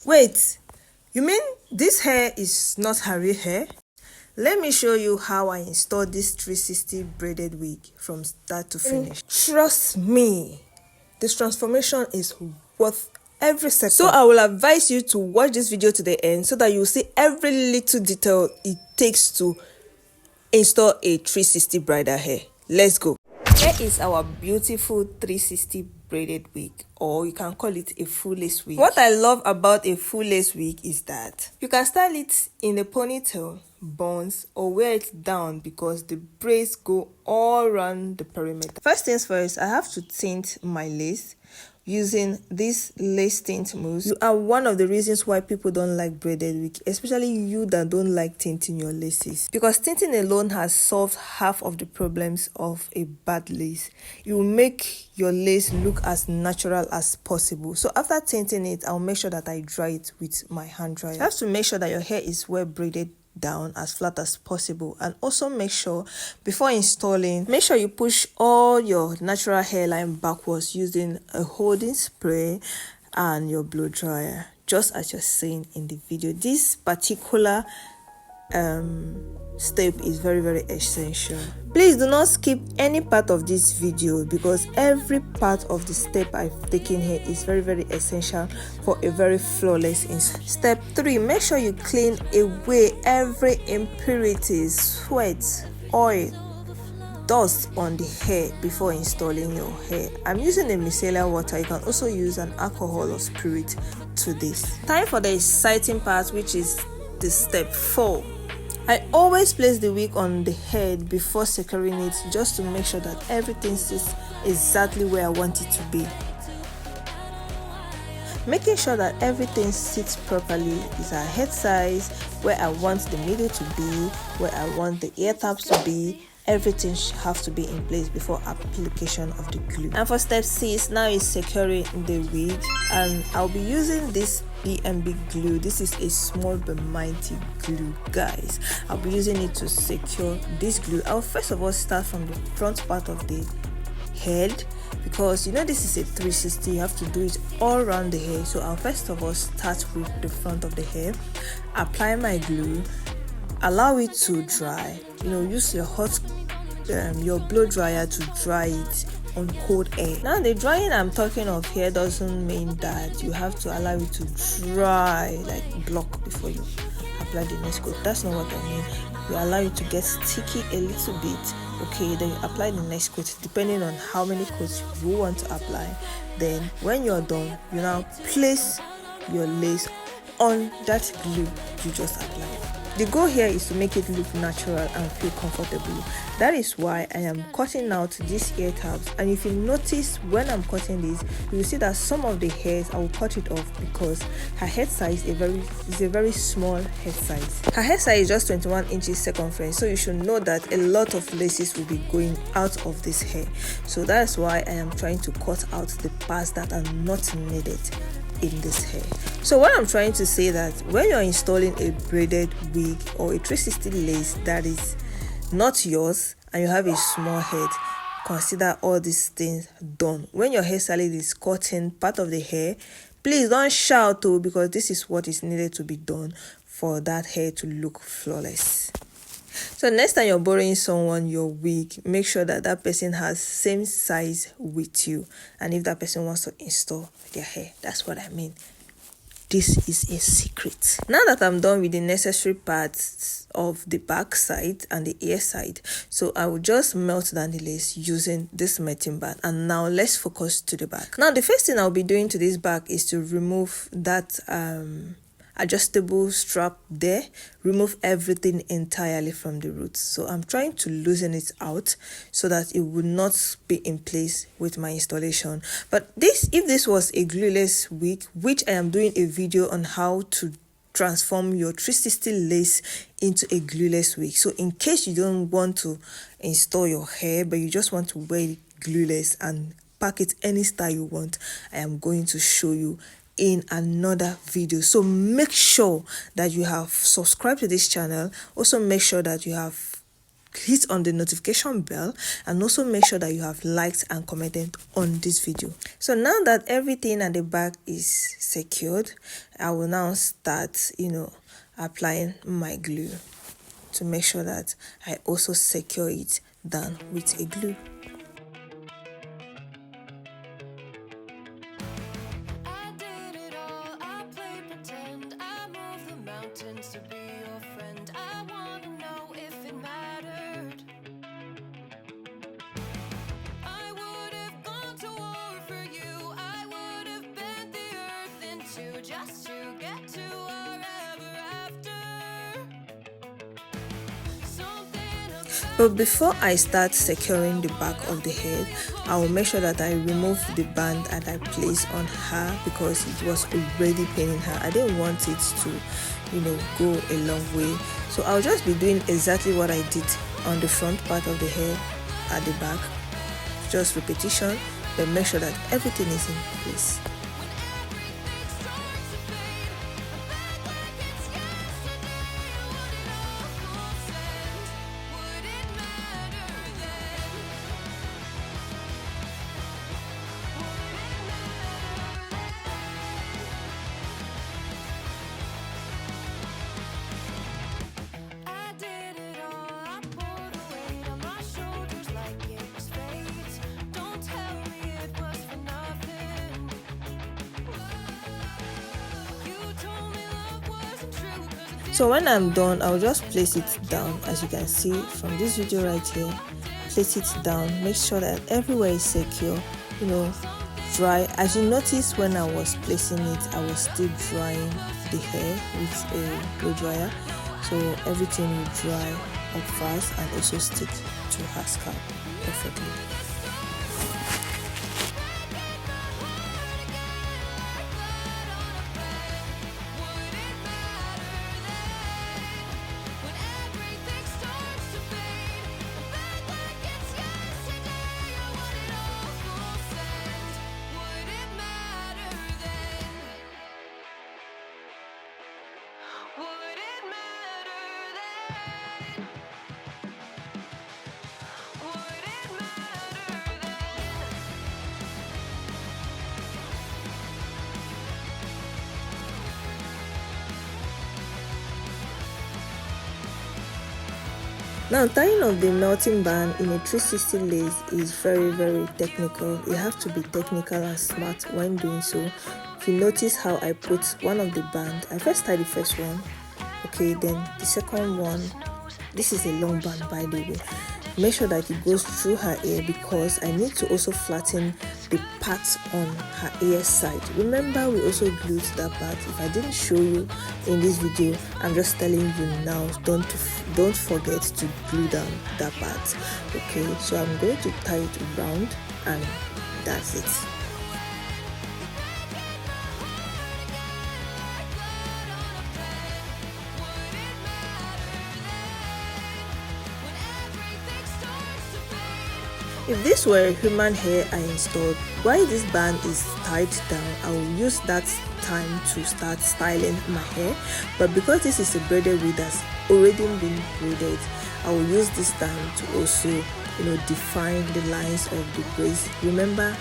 Wait, you mean this hair is not her real hair? Let me show you how I installed this 360 braided wig from start to finish. Trust me, this transformation is worth every second. So I will advise you to watch this video to the end so that you see every little detail it takes to install a 360 bridal hair. Let's go. Here is our beautiful 360 braided wig, or you can call it a full lace wig. What I love about a full lace wig is that you can style it in a ponytail, buns, or wear it down because the braids go all around the perimeter. First things first, I have to tint my lace using this lace tint mousse. You are one of the reasons why people don't like braided wig, especially you that don't like tinting your laces, because tinting alone has solved half of the problems of a bad lace. It will make your lace look as natural as possible. So after tinting it, I'll make sure that I dry it with my hand dryer. You have to make sure that your hair is well braided down as flat as possible, and also make sure before installing, make sure you push all your natural hairline backwards using a holding spray and your blow dryer, just as you're seeing in the video. This particular step is very essential. Please do not skip any part of this video because every part of the step I've taken here is very essential for a very flawless install. Step 3, make sure you clean away every impurities, sweat, oil, dust on the hair before installing your hair. I'm using a micellar water. You can also use an alcohol or spirit to this. Time for the exciting part, which is the step 4. I always place the wig on the head before securing it, just to make sure that everything sits exactly where I want it to be. Making sure that everything sits properly is our head size, where I want the middle to be, where I want the ear tabs to be. Everything has to be in place before application of the glue. And for step 6, now is securing the wig, and I'll be using this BMB glue. This is a small but mighty glue, guys. I'll be using it to secure this glue. I'll first of all start from the front part of the head, because you know this is a 360, you have to do it all around the hair. So I'll first of all start with the front of the hair, apply my glue, allow it to dry. Use your your blow dryer to dry it on cold air. Now the drying I'm talking of here doesn't mean that you have to allow it to dry like block before you apply the next coat. That's not what I mean. You allow it to get sticky a little bit, okay, then you apply the next coat depending on how many coats you want to apply. Then when you're done, you now place your lace on that glue you just applied. The goal here is to make it look natural and feel comfortable. That is why I am cutting out these ear tabs, and if you notice when I'm cutting this, you will see that some of the hairs I will cut it off because her head size is a very small head size. Her head size is just 21 inches circumference, so you should know that a lot of laces will be going out of this hair. So that's why I am trying to cut out the parts that are not needed in this hair. So what I'm trying to say that when you're installing a braided wig or a 360 lace that is not yours and you have a small head, consider all these things done. When your hairstylist is cutting part of the hair, please don't shout though, because this is what is needed to be done for that hair to look flawless. So next time you're borrowing someone your wig, make sure that that person has same size with you, and if that person wants to install their hair, that's what I mean. This is a secret. Now that I'm done with the necessary parts of the back side and the ear side, so I will just melt down the lace using this melting bar. And now let's focus to the back. Now the first thing I'll be doing to this back is to remove that adjustable strap there, remove everything entirely from the roots. So I'm trying to loosen it out so that it would not be in place with my installation. But if this was a glueless wig, which I am doing a video on how to transform your 360 lace into a glueless wig. So in case you don't want to install your hair but you just want to wear it glueless and pack it any style you want, I am going to show you in another video. So make sure that you have subscribed to this channel. Also make sure that you have hit on the notification bell, and also make sure that you have liked and commented on this video. So now that everything at the back is secured, I will now start applying my glue to make sure that I also secure it down with a glue. Just to get to wherever after. But before I start securing the back of the head, I will make sure that I remove the band that I placed on her because it was already paining her. I didn't want it to go a long way. So I'll just be doing exactly what I did on the front part of the hair at the back, just repetition, but make sure that everything is in place. So when I'm done, I'll just place it down. As you can see from this video right here, place it down, make sure that everywhere is secure, dry. As you notice, when I was placing it, I was still drying the hair with a blow dryer, so everything will dry up fast and also stick to her scalp perfectly. Now, tying of the melting band in a 360 lace is very technical. You have to be technical and smart when doing so. If you notice how I put one of the band, I first tied the first one, okay, then the second one. This is a long band, by the way. Make sure that it goes through her ear because I need to also flatten the part on her ear side. Remember, we also glued that part. If I didn't show you in this video, I'm just telling you now, don't forget to glue down that part. Okay, so I'm going to tie it round and that's it. If this were human hair I installed, while this band is tied down, I will use that time to start styling my hair. But because this is a braided wig that's already been braided, I will use this time to also, define the lines of the braids. Remember,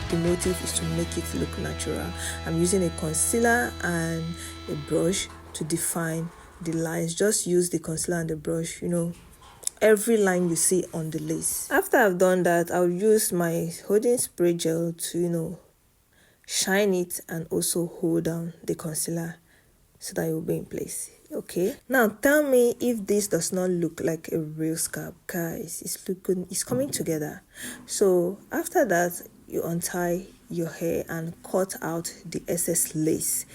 the motive is to make it look natural. I'm using a concealer and a brush to define the lines. Just use the concealer and the brush, every line you see on the lace. After I've done that, I'll use my holding spray gel to shine it and also hold down the concealer so that it will be in place. Okay, now tell me if this does not look like a real scalp. Guys, it's coming together. So after that, you untie your hair and cut out the excess lace,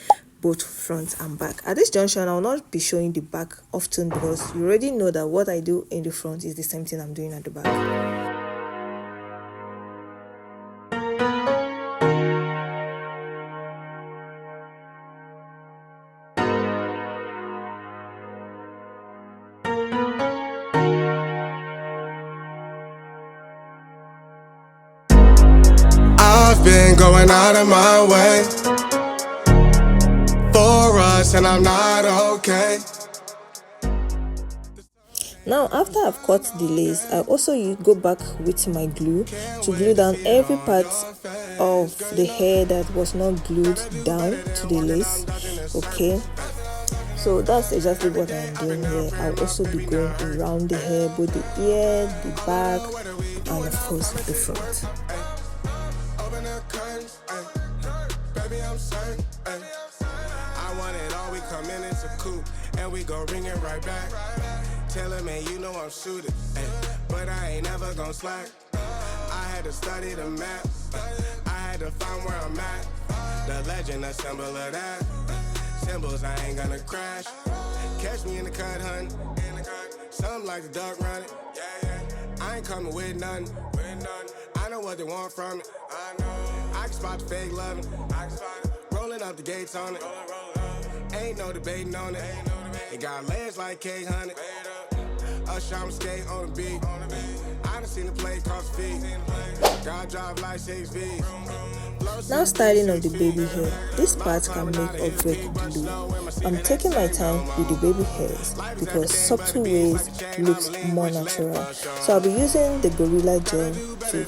both front and back. At this junction, I will not be showing the back often because you already know that what I do in the front is the same thing I'm doing at the back. I've been going out of my way for us, and I'm not okay. Now after I've cut the lace, I also go back with my glue to glue down every part of the hair that was not glued down to the lace. Okay, so that's exactly what I'm doing here. I'll also be going around the hair, both the ear, the back, and of course the front. Open the curtains, baby, I'm certain. I want it all, we come in, it's a coupe, and we go ring it right back. Tell him, man, you know I'm shooting, but I ain't never gon' slack. I had to study the map, I had to find where I'm at. The legend, a symbol of that. Symbols, I ain't gonna crash. Catch me in the cut, hun. Something like the duck running. I ain't coming with nothing. I know what they want from me. I can spot the fake loving. Rolling up the gates on it. Ain't no debating on it. It got legs like K-Honey. Usher, I'm skate on the beat. I done seen the play cross feet. God drive like 6 V's. Now styling of the baby hair. This part can make or break glue. I'm taking my time with the baby hairs because subtle ways looks more natural. So I'll be using the Gorilla Gel to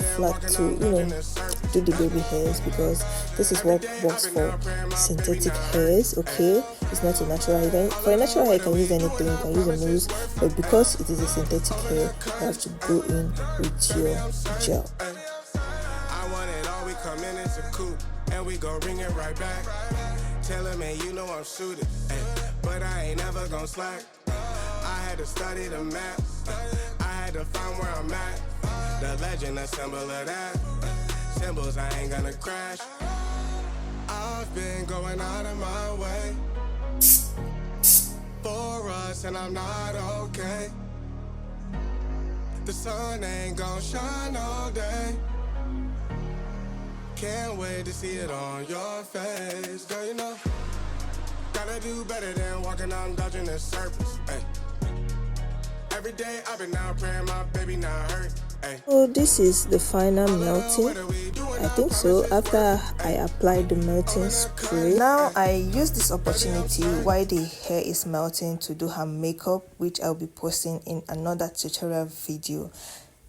do the baby hairs, because this is what works for synthetic hairs. Okay, it's not a natural hair. For a natural hair you can use anything, you can use a mousse, but because it is a synthetic hair, you have to go in with your gel. Come in, it's a coupe, and we go ring it right back. Tell him, man, you know I'm shooting, but I ain't never gon' slack. I had to study the map, I had to find where I'm at. The legend, a symbol of that. Symbols, I ain't gonna crash. I've been going out of my way for us, and I'm not okay. The sun ain't gon' shine all day. Can't wait to see it on your face, girl, you know. Gotta do better than walking out and dodging the surface, Every day I've been out praying my baby not hurt, So this is the final melting. I think so, after I applied the melting spray. Now I use this opportunity while the hair is melting to do her makeup, which I'll be posting in another tutorial video.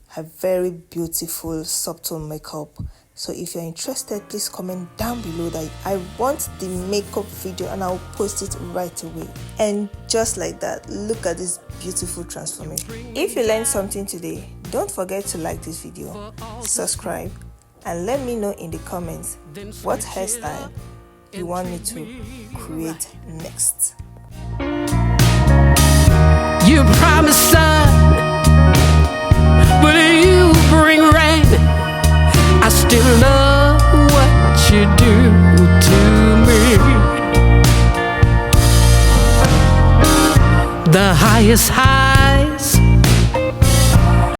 Her very beautiful subtle makeup. So if you're interested, please comment down below that I want the makeup video, and I'll post it right away. And just like that, look at this beautiful transformation. If you learned something today, don't forget to like this video, subscribe, and let me know in the comments what hairstyle you want me to create next. You promised sun, but you bring rain. I still love what you do to me. The highest high